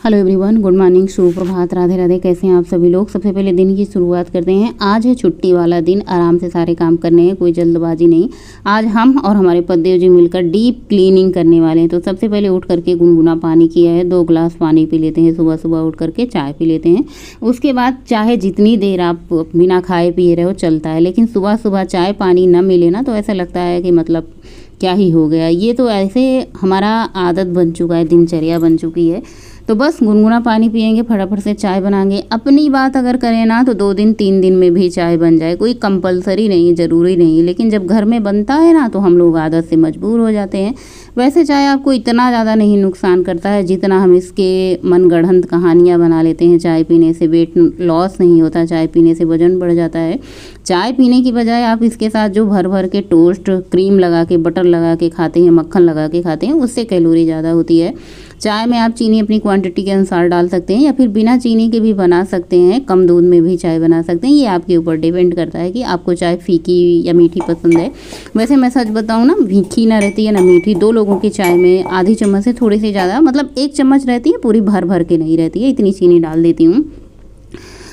Hello everyone, good morning, सुप्रभात, राधे राधे। कैसे हैं आप सभी लोग। सबसे पहले दिन की शुरुआत करते हैं। आज है छुट्टी वाला दिन, आराम से सारे काम करने हैं, कोई जल्दबाजी नहीं। आज हम और हमारे पतिदेव जी मिलकर डीप क्लीनिंग करने वाले हैं। तो सबसे पहले उठ करके गुनगुना पानी किया है, 2 गिलास पानी पी लेते हैं। सुबह सुबह उठ करके चाय पी लेते हैं। उसके बाद चाहे जितनी देर आप बिना खाए पिए रहो चलता है, लेकिन सुबह सुबह चाय पानी न मिले ना तो ऐसा लगता है कि मतलब क्या ही हो गया। ये तो ऐसे हमारा आदत बन चुका है, दिनचर्या बन चुकी है। तो बस गुनगुना पानी पियेंगे, फटाफट से चाय बनाएंगे। अपनी बात अगर करें ना तो 2 दिन 3 दिन में भी चाय बन जाए, कोई कंपलसरी नहीं है, ज़रूरी नहीं है। लेकिन जब घर में बनता है ना तो हम लोग आदत से मजबूर हो जाते हैं। वैसे चाय आपको इतना ज़्यादा नहीं नुकसान करता है जितना हम इसके मनगढ़ंत कहानियाँ बना लेते हैं। चाय पीने से वेट लॉस नहीं होता, चाय पीने से वजन बढ़ जाता है। चाय पीने की बजाय आप इसके साथ जो भर भर के टोस्ट, क्रीम लगा के, बटर लगा के खाते हैं, मक्खन लगा के खाते हैं, उससे कैलोरी ज़्यादा होती है। चाय में आप चीनी अपनी क्वांटिटी के अनुसार डाल सकते हैं या फिर बिना चीनी के भी बना सकते हैं। कम दूध में भी चाय बना सकते हैं। ये आपके ऊपर डिपेंड करता है कि आपको चाय फीकी या मीठी पसंद है। वैसे मैं सच बताऊँ ना, फीकी ना रहती है ना मीठी। 2 लोगों की चाय में आधी चम्मच से थोड़ी सी ज़्यादा, मतलब 1 चम्मच रहती है, पूरी भर भर के नहीं रहती है, इतनी चीनी डाल देती हूँ।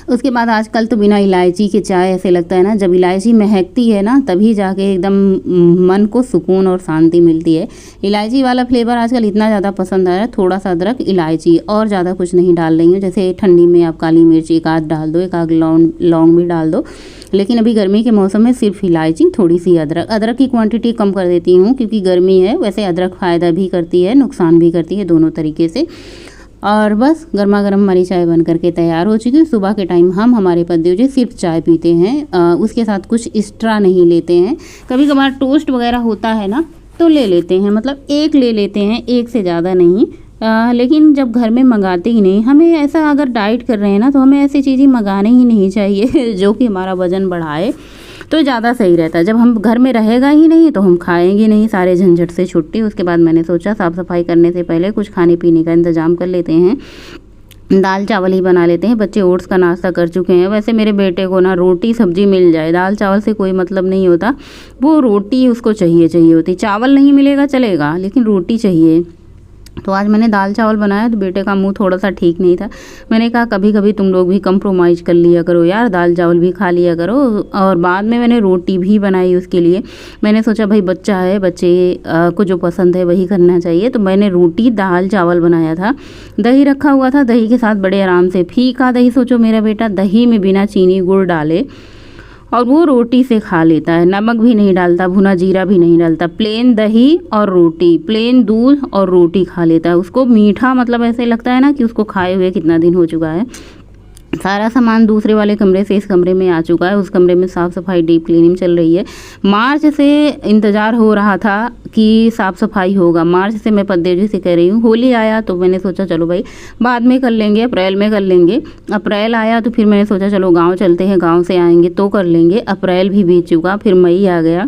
उसके बाद आजकल तो बिना इलायची के चाय ऐसे लगता है ना, जब इलायची महकती है ना तभी जाके एकदम मन को सुकून और शांति मिलती है। इलायची वाला फ्लेवर आजकल इतना ज़्यादा पसंद आ रहा है। थोड़ा सा अदरक, इलायची और ज़्यादा कुछ नहीं डाल रही हूँ। जैसे ठंडी में आप काली मिर्च एक आध डाल दो, एक आध लौंग भी डाल दो, लेकिन अभी गर्मी के मौसम में सिर्फ इलायची, थोड़ी सी अदरक की क्वांटिटी कम कर देती हूँ क्योंकि गर्मी है। वैसे अदरक फ़ायदा भी करती है, नुकसान भी करती है, दोनों तरीके से। और बस गर्मा गर्म हमारी चाय बन करके तैयार हो चुकी है। सुबह के टाइम हम हमारे पतिदेव जी सिर्फ चाय पीते हैं, उसके साथ कुछ एक्स्ट्रा नहीं लेते हैं। कभी कभार टोस्ट वगैरह होता है ना तो ले लेते हैं, मतलब 1 ले लेते हैं, 1 से ज़्यादा नहीं। लेकिन जब घर में मंगाते ही नहीं, हमें ऐसा अगर डाइट कर रहे हैं ना तो हमें ऐसी चीज़ें मंगाने ही नहीं चाहिए जो कि हमारा वज़न बढ़ाए, तो ज़्यादा सही रहता है। जब हम घर में रहेगा ही नहीं तो हम खाएंगे नहीं, सारे झंझट से छुट्टी। उसके बाद मैंने सोचा साफ़ सफाई करने से पहले कुछ खाने पीने का इंतज़ाम कर लेते हैं। दाल चावल ही बना लेते हैं। बच्चे ओट्स का नाश्ता कर चुके हैं। वैसे मेरे बेटे को ना रोटी सब्जी मिल जाए, दाल चावल से कोई मतलब नहीं होता, वो रोटी उसको चाहिए होती। चावल नहीं मिलेगा चलेगा, लेकिन रोटी चाहिए। तो आज मैंने दाल चावल बनाया तो बेटे का मुंह थोड़ा सा ठीक नहीं था। मैंने कहा कभी कभी तुम लोग भी कंप्रोमाइज़ कर लिया करो यार, दाल चावल भी खा लिया करो। और बाद में मैंने रोटी भी बनाई उसके लिए। मैंने सोचा भाई बच्चा है, बच्चे को जो पसंद है वही करना चाहिए। तो मैंने रोटी दाल चावल बनाया था। दही रखा हुआ था, दही के साथ बड़े आराम से, फीका दही, सोचो मेरा बेटा दही में बिना चीनी गुड़ डाले और वो रोटी से खा लेता है। नमक भी नहीं डालता, भुना जीरा भी नहीं डालता, प्लेन दही और रोटी, प्लेन दूध और रोटी खा लेता है। उसको मीठा मतलब ऐसे लगता है ना कि उसको खाए हुए कितना दिन हो चुका है। सारा सामान दूसरे वाले कमरे से इस कमरे में आ चुका है। उस कमरे में साफ़ सफाई डीप क्लीनिंग चल रही है। मार्च से इंतज़ार हो रहा था कि साफ़ सफाई होगा। मार्च से मैं पतिदेव जी से कह रही हूँ। होली आया तो मैंने सोचा चलो भाई बाद में कर लेंगे, अप्रैल में कर लेंगे। अप्रैल आया तो फिर मैंने सोचा चलो गाँव चलते हैं, गाँव से आएंगे तो कर लेंगे। अप्रैल भी बीत चुका, फिर मई आ गया।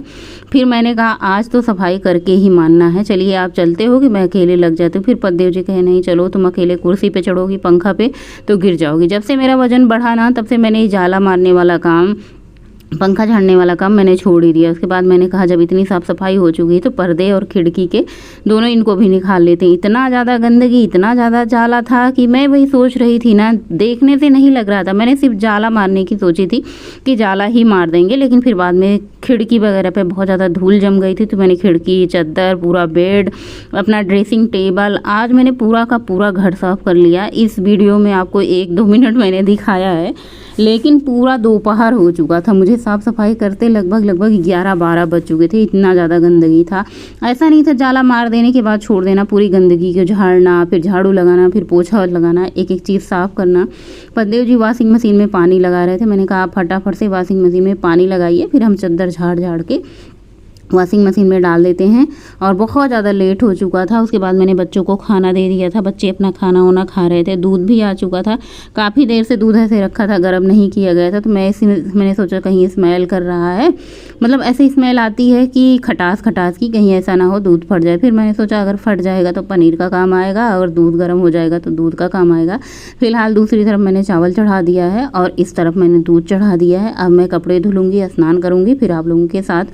फिर मैंने कहा आज तो सफाई करके ही मानना है, चलिए आप चलते हो कि मैं अकेले लग जाती हूँ। फिर पतिदेव जी कहे नहीं चलो, तुम अकेले कुर्सी पे चढ़ोगी, पंखा पे तो गिर जाओगी। जब से मेरा वजन बढ़ा ना तब से मैंने ये जाला मारने वाला काम, पंखा झाड़ने वाला काम मैंने छोड़ ही दिया। उसके बाद मैंने कहा जब इतनी साफ़ सफाई हो चुकी है तो पर्दे और खिड़की के दोनों इनको भी निकाल लेते हैं। इतना ज़्यादा गंदगी, इतना ज़्यादा जाला था कि मैं वही सोच रही थी ना, देखने से नहीं लग रहा था। मैंने सिर्फ जाला मारने की सोची थी कि जाला ही मार देंगे, लेकिन फिर बाद में खिड़की वगैरह पे बहुत ज़्यादा धूल जम गई थी तो मैंने खिड़की, चद्दर, पूरा बेड, अपना ड्रेसिंग टेबल, आज मैंने पूरा का पूरा घर साफ़ कर लिया। इस वीडियो में आपको 1-2 मिनट मैंने दिखाया है, लेकिन पूरा दोपहर हो चुका था मुझे साफ़ सफाई करते। लगभग 11-12 बज चुके थे। इतना ज़्यादा गंदगी था। ऐसा नहीं था जाला मार देने के बाद छोड़ देना, पूरी गंदगी को झाड़ना, फिर झाड़ू लगाना, फिर पोछा लगाना, एक एक चीज़ साफ़ करना। पतिदेव जी वॉशिंग मशीन में पानी लगा रहे थे। मैंने कहा आप फटाफट से वॉशिंग मशीन में पानी लगाइए, फिर हम चद्दर झाड़ के वॉशिंग मशीन में डाल देते हैं। और बहुत ज़्यादा लेट हो चुका था। उसके बाद मैंने बच्चों को खाना दे दिया था। बच्चे अपना खाना वाना खा रहे थे। दूध भी आ चुका था, काफ़ी देर से दूध ऐसे रखा था, गर्म नहीं किया गया था। तो मैंने सोचा कहीं स्मेल कर रहा है, मतलब ऐसी स्मेल आती है कि खटास की, कहीं ऐसा ना हो दूध फट जाए। फिर मैंने सोचा अगर फट जाएगा तो पनीर का काम आएगा, अगर दूध गर्म हो जाएगा तो दूध का काम आएगा। फिलहाल दूसरी तरफ मैंने चावल चढ़ा दिया है और इस तरफ मैंने दूध चढ़ा दिया है। अब मैं कपड़े धुलूँगी, स्नान करूँगी, फिर आप लोगों के साथ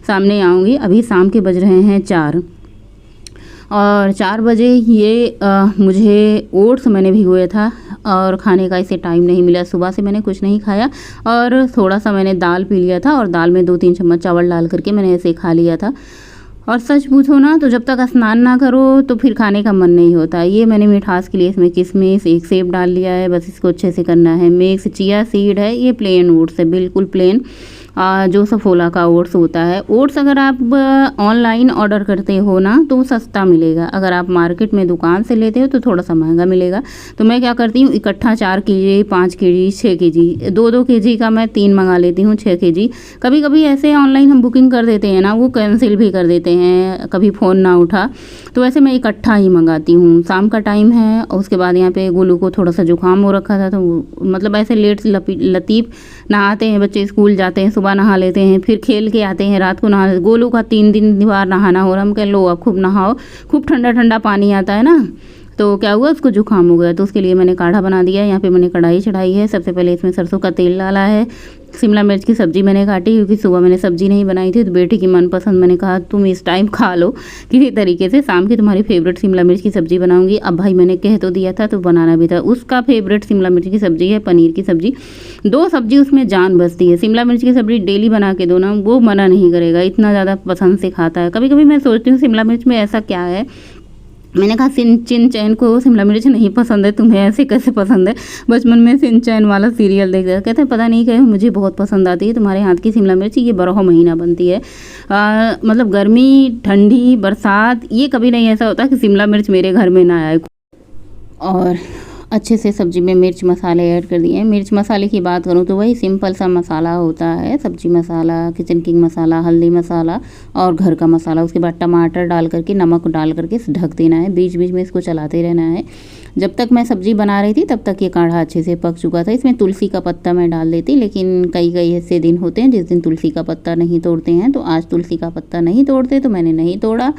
सामने आऊँगी। अभी शाम के बज रहे हैं 4 और 4 बजे ये मुझे ओट्स मैंने भिगोया था और खाने का इसे टाइम नहीं मिला। सुबह से मैंने कुछ नहीं खाया और थोड़ा सा मैंने दाल पी लिया था और दाल में 2-3 चम्मच चावल डाल करके मैंने ऐसे खा लिया था। और सच पूछो ना तो जब तक स्नान ना करो तो फिर खाने का मन नहीं होता। ये मैंने मिठास के लिए इसमें किशमिश, एक सेब डाल लिया है, बस इसको अच्छे से करना है मिक्स। चिया सीड है, ये प्लेन ओट्स है, बिल्कुल प्लेन जो सफोला का ओट्स होता है। ओट्स अगर आप ऑनलाइन ऑर्डर करते हो ना तो सस्ता मिलेगा, अगर आप मार्केट में दुकान से लेते हो तो थोड़ा सा महंगा मिलेगा। तो मैं क्या करती हूँ, इकट्ठा 4 केजी, 5 केजी, 6 केजी, 2-2 केजी का मैं 3 मंगा लेती हूँ, 6 केजी। कभी कभी ऐसे ऑनलाइन हम बुकिंग कर देते हैं ना, वो कैंसिल भी कर देते हैं, कभी फ़ोन ना उठा, तो ऐसे मैं इकट्ठा ही मंगाती हूँ। शाम का टाइम है और उसके बाद यहाँ पे गोलू को थोड़ा सा जुकाम हो रखा था, तो मतलब ऐसे लेट लतीफ़ नहाते हैं बच्चे, स्कूल जाते हैं, सुबह नहा लेते हैं, फिर खेल के आते हैं, रात को नहा। गोलू का 3 दिन बार नहाना हो रहा, हम कह लो अब खूब नहाओ, खूब ठंडा ठंडा पानी आता है ना, तो क्या हुआ उसको जुकाम हो गया। तो उसके लिए मैंने काढ़ा बना दिया है। यहाँ पे मैंने कढ़ाई चढ़ाई है, सबसे पहले इसमें सरसों का तेल डाला है। शिमला मिर्च की सब्ज़ी मैंने काटी क्योंकि सुबह मैंने सब्ज़ी नहीं बनाई थी, तो बेटी की मनपसंद मैंने कहा तुम इस टाइम खा लो किसी तरीके से, शाम की तुम्हारी फेवरेट शिमला मिर्च की सब्ज़ी बनाऊंगी। अब भाई मैंने कह तो दिया था तो बनाना भी था। उसका फेवरेट शिमला मिर्च की सब्ज़ी है पनीर की सब्ज़ी। 2 सब्ज़ी उसमें जान बसती है। शिमला मिर्च की सब्ज़ी डेली बना के दो ना, वो मना नहीं करेगा, इतना ज़्यादा पसंद से खाता है। कभी कभी मैं सोचती हूँ शिमला मिर्च में ऐसा क्या है, मैंने कहा सिन चैन को शिमला मिर्च नहीं पसंद है, तुम्हें ऐसे कैसे पसंद है। बचपन में सिन चैन वाला सीरियल देखते थे, कहते हैं पता नहीं क्या मुझे बहुत पसंद आती है तुम्हारे हाथ की शिमला मिर्च। ये 12 महीना बनती है, मतलब गर्मी, ठंडी, बरसात, ये कभी नहीं ऐसा होता कि शिमला मिर्च मेरे घर में ना आए। और अच्छे से सब्ज़ी में मिर्च मसाले ऐड कर दिए हैं। मिर्च मसाले की बात करूँ तो वही सिंपल सा मसाला होता है, सब्जी मसाला, किचन किंग मसाला, हल्दी मसाला और घर का मसाला। उसके बाद टमाटर डाल करके, नमक डाल करके ढक देना है, बीच बीच में इसको चलाते रहना है। जब तक मैं सब्ज़ी बना रही थी तब तक ये काढ़ा अच्छे से पक चुका था। इसमें तुलसी का पत्ता मैं डाल देती, लेकिन कई ऐसे दिन होते हैं जिस दिन तुलसी का पत्ता नहीं तोड़ते हैं, तो आज तुलसी का पत्ता नहीं तोड़ते तो मैंने नहीं तोड़ा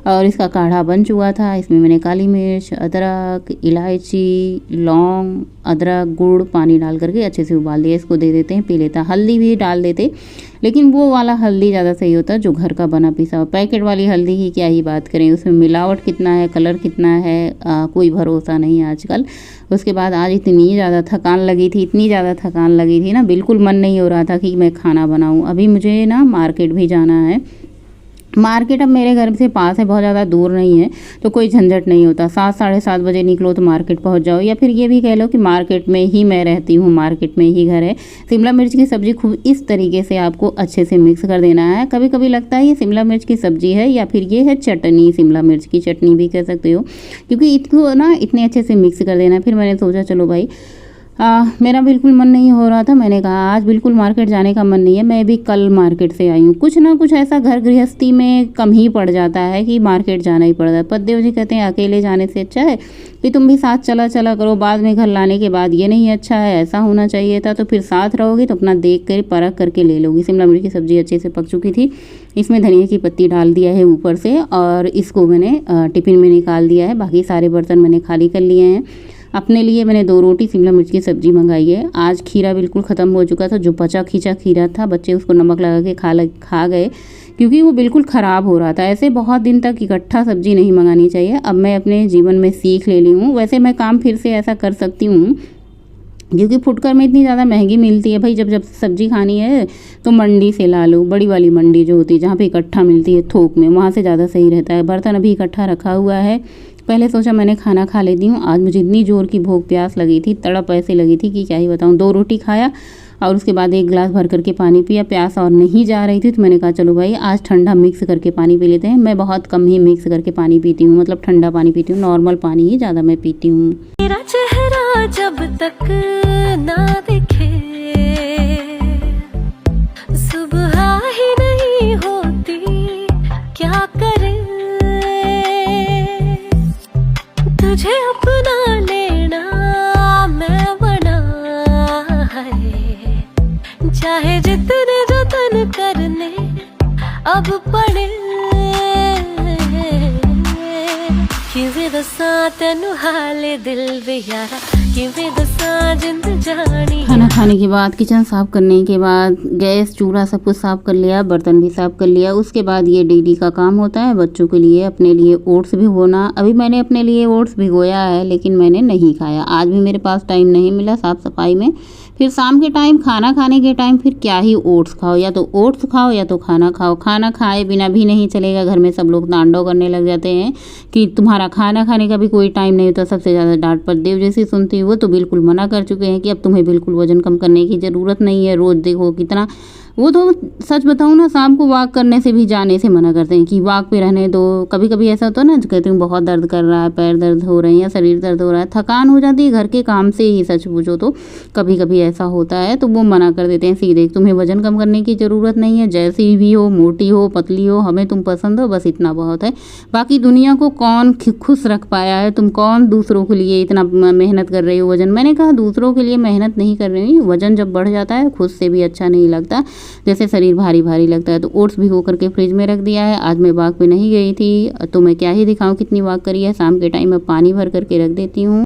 और इसका काढ़ा बन चुका था। इसमें मैंने काली मिर्च, अदरक, इलायची, लौंग, अदरक, गुड़ पानी डाल करके अच्छे से उबाल दिया। इसको दे देते हैं, पी लेता। हल्दी भी डाल देते, लेकिन वो वाला हल्दी ज़्यादा सही होता है जो घर का बना पिसा हो। पैकेट वाली हल्दी की क्या ही बात करें, उसमें मिलावट कितना है, कलर कितना है, कोई भरोसा नहीं आजकल। उसके बाद आज इतनी ज़्यादा थकान लगी थी, इतनी ज़्यादा थकान लगी थी ना, बिल्कुल मन नहीं हो रहा था कि मैं खाना बनाऊँ। अभी मुझे ना मार्केट भी जाना है। मार्केट अब मेरे घर से पास है, बहुत ज़्यादा दूर नहीं है, तो कोई झंझट नहीं होता। 7 साढ़े 7 बजे निकलो तो मार्केट पहुंच जाओ, या फिर ये भी कह लो कि मार्केट में ही मैं रहती हूँ, मार्केट में ही घर है। शिमला मिर्च की सब्ज़ी खूब इस तरीके से आपको अच्छे से मिक्स कर देना है। कभी कभी लगता है ये शिमला मिर्च की सब्ज़ी है या फिर ये है चटनी, शिमला मिर्च की चटनी भी कह सकते हो, क्योंकि इसको ना इतने अच्छे से मिक्स कर देना है। फिर मैंने सोचा चलो भाई, मेरा बिल्कुल मन नहीं हो रहा था, मैंने कहा आज बिल्कुल मार्केट जाने का मन नहीं है, मैं भी कल मार्केट से आई हूँ। कुछ ना कुछ ऐसा घर गृहस्थी में कम ही पड़ जाता है कि मार्केट जाना ही पड़ता है। पद्देव जी कहते हैं अकेले जाने से अच्छा है कि तुम भी साथ चला करो, बाद में घर लाने के बाद ये नहीं अच्छा है, ऐसा होना चाहिए था। तो फिर साथ रहोगी तो अपना देख कर परख करके ले लोगी। शिमला मिर्च की सब्ज़ी अच्छे से पक चुकी थी, इसमें धनिया की पत्ती डाल दिया है ऊपर से और इसको मैंने टिफ़िन में निकाल दिया है। बाकी सारे बर्तन मैंने खाली कर लिए हैं। अपने लिए मैंने 2 रोटी शिमला मिर्च की सब्ज़ी मंगाई है। आज खीरा बिल्कुल ख़त्म हो चुका था, जो बचा खींचा खीरा था, बच्चे उसको नमक लगा के खा गए क्योंकि वो बिल्कुल ख़राब हो रहा था। ऐसे बहुत दिन तक इकट्ठा सब्ज़ी नहीं मंगानी चाहिए। अब मैं अपने जीवन में सीख ले ली हूँ। वैसे मैं काम फिर से ऐसा कर सकती हूँ क्योंकि फुटकर में इतनी ज़्यादा महंगी मिलती है। भाई जब सब्ज़ी खानी है तो मंडी से ला लो, बड़ी वाली मंडी जो होती है जहाँ पे इकट्ठा मिलती है थोक में, वहाँ से ज़्यादा सही रहता है। बर्तन अभी इकट्ठा रखा हुआ है। पहले सोचा मैंने खाना खा लेती हूँ, आज मुझे इतनी ज़ोर की भूख प्यास लगी थी, तड़प ऐसे लगी थी कि क्या ही बताऊँ। 2 रोटी खाया और उसके बाद 1 गिलास भर करके पानी पिया। प्यास और नहीं जा रही थी तो मैंने कहा चलो भाई आज ठंडा मिक्स करके पानी पी लेते हैं। मैं बहुत कम ही मिक्स करके पानी पीती हूँ, मतलब ठंडा पानी पीती हूँ, नॉर्मल पानी ही ज़्यादा मैं पीती हूँ। मेरा चेहरा जब तक ना दिखे सुबह ही नहीं होती, क्या करें तुझे अपना लेना मैं बना है, चाहे जितने जतन करने अब पड़े कि दसा तेनू हाले दिल वे यारा किवें दसां जिंद जानी। खाना खाने के बाद, किचन साफ करने के बाद, गैस चूल्हा सब कुछ साफ कर लिया, बर्तन भी साफ कर लिया। उसके बाद ये डेली का काम होता है बच्चों के लिए, अपने लिए ओट्स भिगोना। अभी मैंने अपने लिए ओट्स भिगोया है लेकिन मैंने नहीं खाया, आज भी मेरे पास टाइम नहीं मिला साफ़ सफाई में। फिर शाम के टाइम खाना खाने के टाइम फिर क्या ही ओट्स खाओ, या तो ओट्स खाओ या तो खाना खाओ। खाना खाए बिना भी नहीं चलेगा, घर में सब लोग तांडव करने लग जाते हैं कि तुम्हारा खाना खाने का भी कोई टाइम नहीं होता। सबसे ज़्यादा डांट पड़देव जैसी सुनती है, वो तो बिल्कुल मना कर चुके हैं कि अब तुम्हें बिल्कुल वजन कम करने की ज़रूरत नहीं है। रोज़ देखो कितना, वो तो सच बताऊँ ना, शाम को वॉक करने से भी जाने से मना करते हैं कि वॉक पे रहने दो। कभी कभी ऐसा होता है ना, कहते हैं बहुत दर्द कर रहा है, पैर दर्द हो रहे हैं या शरीर दर्द हो रहा है, थकान हो जाती है घर के काम से ही, सच पूछो तो कभी कभी ऐसा होता है, तो वो मना कर देते हैं सीधे, तुम्हें वजन कम करने की ज़रूरत नहीं है, जैसी भी हो, मोटी हो पतली हो, हमें तुम पसंद हो, बस इतना बहुत है। बाकी दुनिया को कौन खुश रख पाया है, तुम कौन दूसरों के लिए इतना मेहनत कर रही हो वजन। मैंने कहा दूसरों के लिए मेहनत नहीं कर रही, वजन जब बढ़ जाता है खुद से भी अच्छा नहीं लगता, जैसे शरीर भारी भारी लगता है। तो ओट्स भिगो करके फ्रिज में रख दिया है। आज मैं वॉक पे नहीं गई थी तो मैं क्या ही दिखाऊं कितनी वॉक करी है। शाम के टाइम में पानी भर करके रख देती हूँ।